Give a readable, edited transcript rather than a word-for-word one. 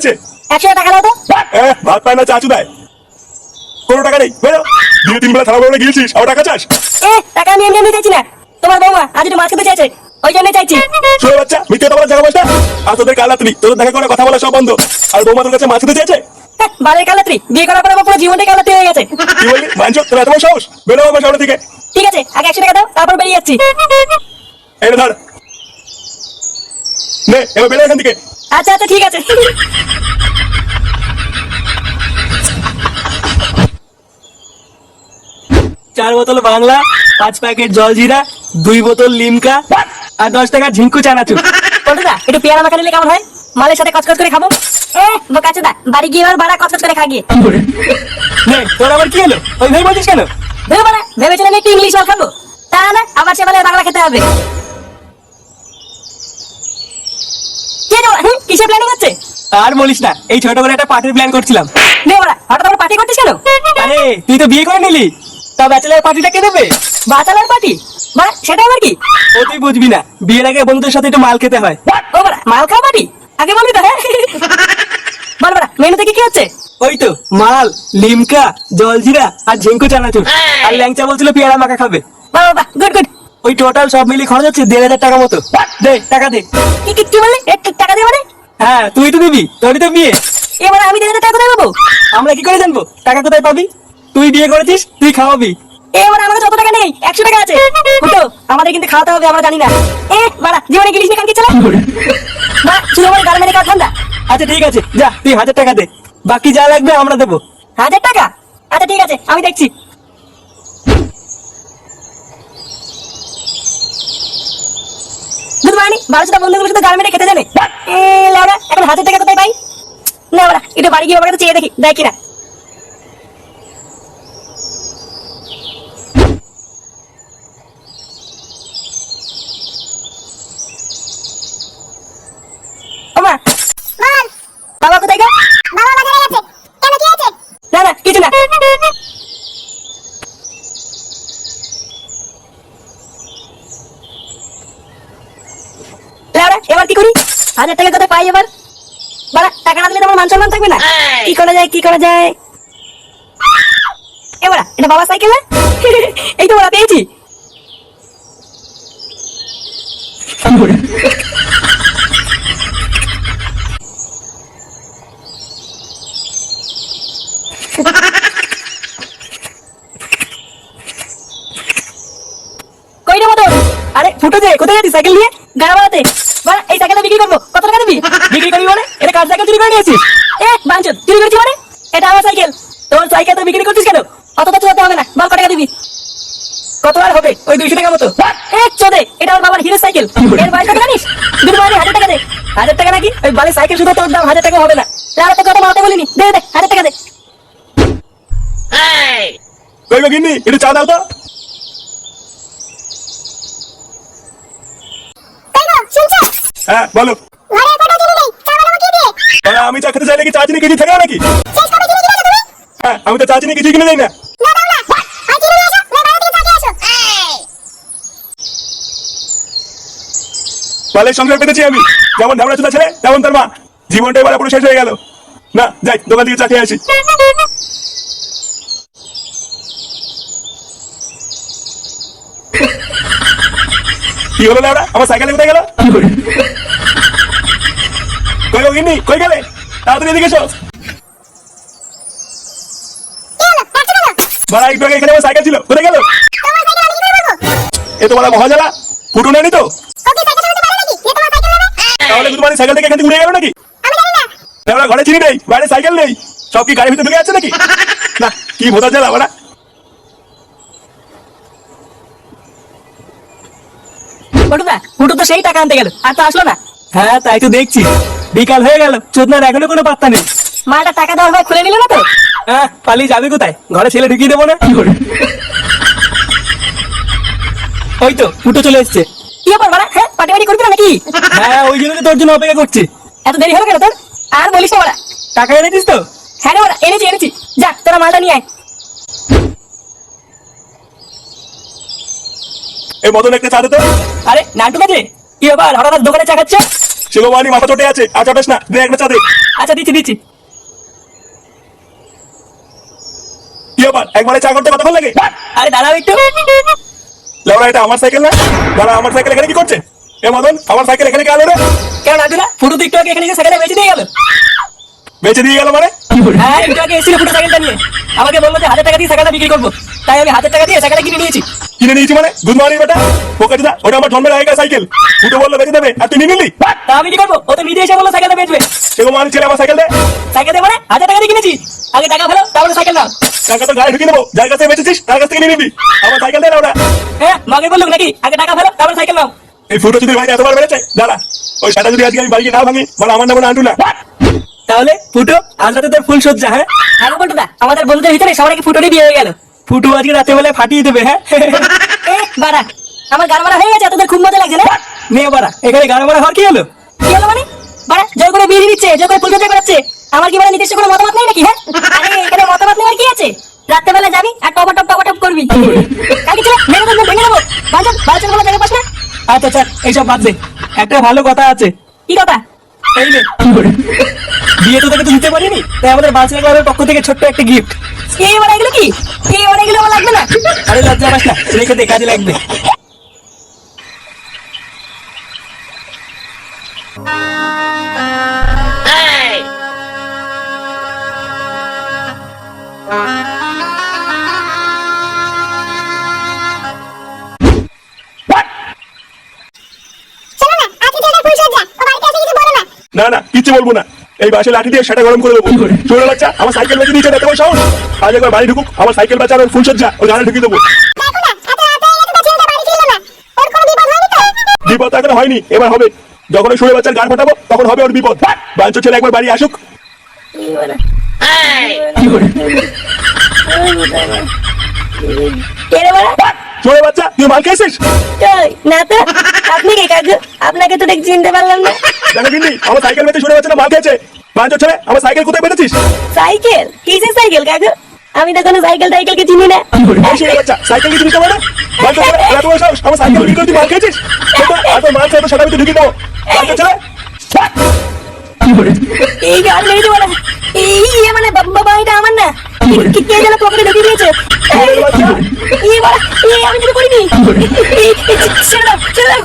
হয়েছে? 100 টাকা দাও তো। ভাত পায় না চাচু দেয়, কোনো টাকা নেই। বেরো, দিয়ে 3 বেলা থালা বলে গিয়েছিস, আবার টাকা চাস? টাকা আমি এমনি চাইছি না, তোমার বৌমা আজ একটু মাছ খেতে চাইছে, ওই জন্য চাইছি। ছোট বাচ্চা, মিথ্যে কথা বলার জায়গা বসটা। আর তোদের কাল রাত্রি তোদের দেখা করে কথা বলা সব বন্ধ। আর বৌমা তোর কাছে মাছ খেতে চেয়েছে? বালের কালাত্রি, বিয়ে করার পরে আমার পুরো জীবনটাই কালাত্রি হয়ে গেছে। কি বললি মানছো? তোর এত বড় সাহস? বেরো আমার সামনে থেকে। ঠিক আছে, আগে 100 টাকা দাও, তারপর বেরিয়ে যাচ্ছি। এটা ধর, নে এবার বেরো এখান থেকে। আচ্ছা আচ্ছা ঠিক আছে। 4 বোতল বাংলা, 5 প্যাকেট জলজিরা, 2 বোতল লিমকা আর 10 টাকা ঝিঙ্কু চানাচুর। পল্টুদা, একটু পেয়ারা মাখা নিলে কেমন হয়? মালের সাথে কচকচ করে খাবো। বোকাচোদা, বাড়ি গিয়ে এবার বাড়া কচকচ করে খা গিয়ে। নে তোর আবার কি হলো? ওই ভাই বলছিস কেন? ধরো বাড়া, ভেবেছিলাম একটু ইংলিশ মাল খাবো, তা না, আবার সে বলে বাংলা খেতে হবে। কে রে বাড়া, কিসের প্ল্যানিং হচ্ছে? আর বলিস না, এই ছোট করে একটা পার্টির প্ল্যান করছিলাম। নে বাড়া, হঠাৎ আবার পার্টি করছিস কেন? আরে তুই তো বিয়ে করে নিলি, তা ব্যাচেলার পার্টিটা কে দেবে? বাচালার পার্টি? বাড়া, সেটা আবার কি? ও তুই বুঝবি না, বিয়ের আগে বন্ধুদের সাথে একটু মাল খেতে হয়। ও বাড়া, মাল খাওয়া পার্টি? আগে বলবি তো। হ্যাঁ বল বাড়া, মেনুতে কি কি হচ্ছে? ওই তো মাল, লিমকা, জলজিরা আর ঝিঙ্কু চানাচুর। আর ল্যাংচা বলছিল পেয়ারা মাখা খাবে। বাহ বাহ, গুড গুড। ওই টোটাল সব মিলিয়ে খরচ হচ্ছে 1,500 টাকা মতো। দে টাকা দে। কি বললি? টাকা দিয়ে মানে? হ্যাঁ তুই তো দিবি, তোরই তো বিয়ে। এবার আমি 1,000 টাকা কোথায় পাবো? আমরা কি করে জানবো টাকা কোথায় পাবি? তুই বিয়ে করেছিস, তুই খাওয়াবি। এবার আমার কাছে যত টাকা নেই, 100 টাকা আছে। ফুটো, আমাদের কিন্তু খাওয়াতে হবে, আমরা জানি না। বাড়া, জীবনে গিলিস নি কানকি চালা। বাড়া, শুধু আমার গাল মেরে খাওয়া ঠান্ডা। আচ্ছা ঠিক আছে, যা তুই 1000 টাকা দে, বাকি যা লাগবে আমরা দেবো। 1000 টাকা? আচ্ছা ঠিক আছে, আমি দেখছি। দুধ মানি, মানুষটা বন্ধুগুলোর সাথে গাল মেরে খেতে জানে। লেওড়া, এখন 1000 টাকা কোথায় পাই? না বাড়া, একটু বাড়ি গিয়ে বাবার কাছে চেয়ে দেখি, দেয় কিনা। ওমা, বাবা কোথায় গো? বাবা বাজারে গেছে। কেন, কি আছে? না না, কিছু না। লেওড়া, এবার কি করি? 1000 টাকা কোথায় পাই এবার? বাড়া, টাকা না দিলে তো আমার মান সম্মান থাকবে না। কি করা যায়? এবারা, এটা বাবার সাইকেল না? এই তো বাড়া, পেয়েছি। কই রে মতন? আরে ফুটো যে, কোথায় যাচ্ছিস সাইকেল নিয়ে? গাড়া বাড়াতে। বাড়া, এই সাইকেলটা বিক্রি করবো, কত টাকা দিবি? বিক্রি করবি মানে? এটা কার সাইকেল চুরি করে নিয়েছিস? বাঞ্চোদ, চুরি করেছি মানে? এটা আমার সাইকেল। তোর সাইকেল তো বিক্রি করছিস কেন? অত তো চলতে হবে না, বল কত টাকা দিবি? কত আর হবে? ওই 200 টাকা মতো। চোদে, এটা আমার বাবার হিরো সাইকেল। এর বয়স কত জানিস? দুটো মানে 1000 টাকা দে। 1000 টাকা নাকি? ওই বালের সাইকেল শুধু তোর দাম 1000 টাকা হবে না। তাহলে তো কত মারতে বলিনি, দে 1000 টাকা দে। কই গো গিন্নি, একটু চা দাও তো। কই গো, শুনছো? হ্যাঁ বলো। ঘরে কটা চিনি নেই, চা বানাবো কি দিয়ে? আমি চা খেতে চাইলে কি চা চিনি কিছু থাকে নাকি? শেষ কবে চিনি কিনেছো তুমি? হ্যাঁ, আমি তো চা চিনি কিছুই কিনে দেই না। না দাও না। আর চিনি নিয়ে আসো, না বাইরে থেকে চা খেয়ে আসো। বালের সংসার পেতেছি আমি, যেমন ঢাবড়া চুদা ছেলে তেমন তার মা। জীবনটাই বলা পুরো শেষ হয়ে গেল। না যাই, দোকান থেকে চা খেয়ে আসি। কি হলো লেওড়া, আমার সাইকেল কোথায় গেল? কই গো গিন্নি, কই গেলে? তাড়াতাড়ি এদিকে এসো। কি হলো, ডাকছো কেন? বাড়া, একটু আগে এখানে আমার সাইকেল ছিল, কোথায় গেল? তোমার সাইকেল আমি কি করে বলবো? এ তো বলা মহাজালা, ফুটো নেয়নি তো? ও কি সাইকেল চালাতে পারে নাকি? যে তোমার সাইকেল নেবে? তাহলে তোমার সাইকেল থেকে এখান থেকে উড়ে গেল নাকি? আমি জানি না। লেওড়া, ঘরে চিনি নেই, বাইরে সাইকেল নেই, সব কি গাড়ির ভিতরে ঢুকে যাচ্ছে নাকি? না, কি ভোতা জ্বালা বাড়া। পটুদা, ফুটো তো সেই টাকা আনতে গেল, আর তো আসলো না। হ্যাঁ তাই তো দেখছি, বিকাল হয়ে গেল, চোদনার এখনো কোনো পাত্তা নেই। মালটা টাকা দেওয়ার ভাই খুলে নিল না তো? হ্যাঁ, পালিয়ে যাবে কোথায়? ঘরে ছেলে ঢুকিয়ে দেবো না? ওই তো ফুটো চলে এসছে। কি ব্যাপার বাড়া? হ্যাঁ, পাটি করবি না নাকি? হ্যাঁ ওই জন্য তো তোর জন্য অপেক্ষা করছি। এত দেরি হলো কেন তোর? আর বলিস না বাড়া। টাকা এনেছিস তো? হ্যাঁ রে বাড়া, এনেছি। যা, তোরা মালটা নিয়ে আয়। এই মদন একটা চা দে তো। আরে নাটু কাজে কি ব্যাপার, হঠাৎ দোকানে চা খাচ্ছে? সেগো মানি মাথা চটে আছে, আর চটাস না, দে একটা চা দে। আচ্ছা দিচ্ছি দিচ্ছি। কি ব্যাপার, একবারে চা করতে কতক্ষণ লাগে? আরে দাঁড়াও একটু। লেওরা এটা আমার সাইকেল না? দাঁড়া, আমার সাইকেল এখানে কি করছে? এ মদন, আমার সাইকেল এখানে কে আলো রে? কেন রাজু না? ফুটো তো একটু আগে এখানে এসে সাইকেলটা বেঁচে দিয়ে গেল। বেঁচে দিয়ে গেল মানে? হ্যাঁ একটু আগে এসেছিল ফুটো সাইকেলটা নিয়ে, আমাকে বললো যে 1000 টাকা দিয়ে সাইকেলটা বিক্রি করবো, তাই আমি 1000 টাকা দিয়ে সাইকেলটা কিনে নিয়েছি। কিনে নিয়েছি মানে? গুড মর্নিং বেটা, পোকাটিদা, ওটা আমার জন্মের আগেকার সাইকেল। ফুটো বললো বেঁচে দেবে, আর তুই নিয়ে নিলি? তা আমি কি করবো? ও তো নিজে এসে বললো সাইকেলটা বেচবে। সেগো মানি ছেলে, আমার সাইকেল দে। সাইকেল দিয়ে মানে 1000 টাকা দিয়ে কিনেছি, আগে টাকা ফেলো তারপরে সাইকেল নাও। টাকা তো গায়ে ঢুকিয়ে দেবো, যার কাছে বেঁচেছিস তার কাছ থেকে নিয়ে নিবি। আমার সাইকেল দে না ওটা। হ্যাঁ মাকে বললো নাকি আগে টাকা ফেলো তারপরে সাইকেল নাও। এই ফুটো যদি ভাই এতবার বেড়েছে, দাঁড়া, ওই সাটা যদি আজকে আমি বাড়ি না ভাঙি, বলে আমার নাম আন্টু না। তাহলে ফুটো আজ রাতে তোর ফুল সজ্জা, হ্যাঁ? আগে বলতো না, আমাদের বন্ধুদের ভিতরে সবার আগে ফুটোরই বিয়ে হয়ে গেল। ফুটো আজকে রাতে বেলায় ফাটিয়ে দেবে, হ্যাঁ? এ বাড়া, আমার গান মারা হয়ে গেছে, তোদের খুব মজা লাগছে না? নে বাড়া, এখানে গান মারা হওয়ার কি হলো? কি হলো মানে? বাড়া জোর করে বিয়ে দিচ্ছে, জোর করে ফুলসজ্জা করাচ্ছে, আমার কি মানে নিজস্ব কোনো মতামত নেই নাকি? হ্যাঁ আরে এখানে মতামত নেওয়ার কি আছে? রাত্রেবেলা যাবি আর টপ করবি, কালকে চলে মেরে দেবো, ভেঙে দেবো। বালচন বলা জায়গা পাস না? আচ্ছা আচ্ছা, এইসব বাদ দে, একটা ভালো কথা আছে। কি কথা? এই নে, বিয়ে তো তোকে তো দিতে পারিনি, তাই আমাদের বাচ্চা ক্লাবের পক্ষ থেকে ছোট্ট একটা গিফট। এই মানে এগুলো কি? এই মানে এগুলো আমার লাগবে না। আরে লজ্জা পাস না, রেখে দে, কাজে লাগবে। শোনো না, আজকে ছেলেটা ফুল সজ্জা, ও বাড়িতে এসে কিছু বলো না। না না, কিচ্ছু বলবো না। এই বাসে লাঠি দিয়ে সেটা গরম করে দেবো। চোরের বাচ্চা, আমার সাইকেল বেঁচে দিয়েছে, দেখতে পাই সাউন্ড। আজ একবার বাড়ি ঢুকুক, আমার সাইকেল বেচা আর ওর ফুল সজ্জা ওর গানে ঢুকিয়ে দেবো। দেখো না, এত রাত হয়ে গেছে, ছেলেটা বাড়ি ফিরলো না। ওর কোনো বিপদ হয়নি তো? বিপদ তো এখন হয়নি, এবার হবে। যখন ওই শুয়ে বাচ্চার গান ফাটাবো তখন হবে ওর বিপদ। বাঞ্চ ছেলে একবার বাড়ি আসুক। কে রে বাড়া? শুয়ে বাচ্চা, তুই মাল খেয়েছিস? কই, না তো। আপনি কে কাকু? আপনাকে তো দেখে চিনতে পারলাম না। জানো কিন্তু আমার সাইকেল বেঁচে শুয়ে বাচ্চাটা মাল খেয়েছে। বাঞ্চ ছেলে, আমার সাইকেল কোথায় বেঁচেছিস? সাইকেল? কিসের সাইকেল কাকু? আমি তো কোনো সাইকেল টাইকেলকে চিনি না। এই শুয়ে বাচ্চা, সাইকেল কি চিনিস না? বাঞ্চ ছেলে, এত বড় সাহস, আমার সাইকেল বিক্রি করে তুই মাল খেয়েছিস? আর তোর মাল খেয়ে তো সেটা আমি ঢুকিয়ে দেবো। বাঞ্চ ছেলে, এই গান মেরে দেবো না। এই মানে বাবা, এটা আমার না। কে যেন পকেটে ঢুকিয়ে দিয়েছে। শুয়ে বাচ্চা। এই বাড়া, আমি কিছু করিনি। ছেড়ে দাও, ছেড়ে দাও।